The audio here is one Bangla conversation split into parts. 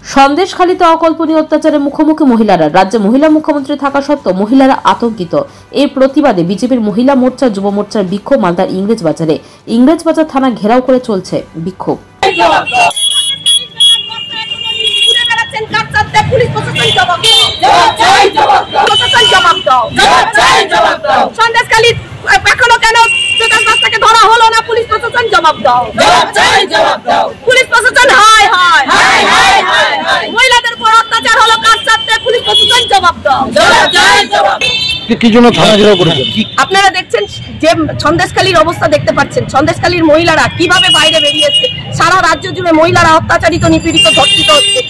সন্দেশখালীতে অকল্পনীয় অত্যাচারের মুখোমুখি মহিলারা। রাজ্যে মহিলা মুখ্যমন্ত্রী থাকা সত্ত্বেও মহিলারা আতঙ্কিত। এর প্রতিবাদে বিজেপির মহিলা মোর্চা যুব মোর্চার বিক্ষোভ মালদার ইংরেজবাজার থানা ঘেরাও করে চলছে বিক্ষোভ। ধরা হলো না, পুলিশ প্রশাসন জবাব দাও, পুলিশ প্রশাসন মহিলাদের উপর অত্যাচার হলো, কাজ ছাড়তে পুলিশ প্রশাসন জবাব দাও। কি জন্য থানা ঘেরাও করেছেন? আপনারা দেখছেন যে সন্দেশখালীর অবস্থা দেখতে পাচ্ছেন, সন্দেশখালীর মহিলারা কিভাবে বাইরে বেরিয়েছে। সারা রাজ্য জুড়ে মহিলারা অত্যাচারিত, নিপীড়িত, ধর্ষিত হচ্ছে।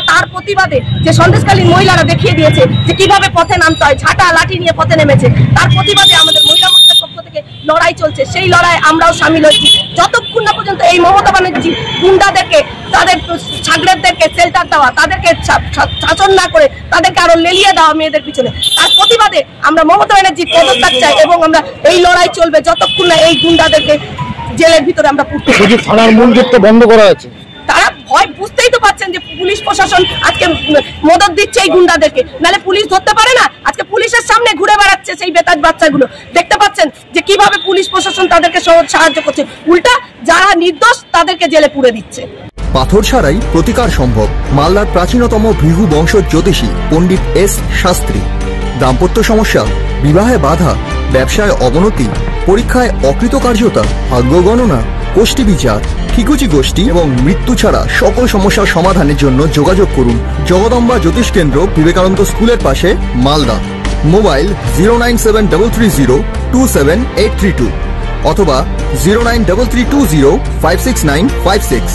তার প্রতিবাদে যে সন্দেশখালীর মহিলারা দেখিয়ে দিয়েছে যে কিভাবে পথে নামতে হয়, ঝাঁটা লাঠি নিয়ে পথে নেমেছে। তার প্রতিবাদে আমাদের মহিলা মোর্চার পক্ষ থেকে লড়াই চলছে। সেই লড়াই আমরাও সামিল হচ্ছি। যতক্ষণ না পর্যন্ত এই মমতা ব্যানার্জি গুন্ডাদেরকে, তাদের ছাগড়েরদেরকে শেল্টার দেওয়া, তাদেরকে শাসন না করে তাদেরকে আরো লেলিয়ে দেওয়া মেয়েদের পিছনে, তার প্রতিবাদে আমরা মমতা ব্যানার্জির পদত্যাগ চাই এবং আমরা এই লড়াই চলবে যতক্ষণ না এই গুন্ডাদেরকে জেলের ভিতরে আমরা পুঁততে। থানার মূল গেট তো বন্ধ করা আছে। তারা ভয় বুঝতেই তো পাচ্ছেন যে পুলিশ প্রশাসন আজকে মদত দিচ্ছে এই গুন্ডাদেরকে, নাহলে পুলিশ ধরতে পারে না। আজকে পুলিশের সামনে ঘুরে বেড়াচ্ছে সেই বেতাজ বাচ্চাগুলো। দেখতে পাচ্ছেন যে কিভাবে পুলিশ প্রশাসন তাদেরকে সাহায্য করছে, উল্টা যারা নির্দোষ তাদেরকে জেলে পুরে দিচ্ছে। পাথর ছাড়াই প্রতিকার সম্ভব। মালদার প্রাচীনতম ভৃগু বংশ জ্যোতিষী পণ্ডিত এস শাস্ত্রী। দাম্পত্য সমস্যা, বিবাহে বাধা, ব্যবসায় অবনতি, পরীক্ষায় অকৃতকার্যতা, ভাগ্য গণনা, গোষ্ঠী বিচার, ঠিকুচি গোষ্ঠী এবং মৃত্যু ছাড়া সকল সমস্যার সমাধানের জন্য যোগাযোগ করুন জগদম্বা জ্যোতিষ কেন্দ্র, বিবেকানন্দ স্কুলের পাশে, মালদা। মোবাইল 09730278332 অথবা 09332056956।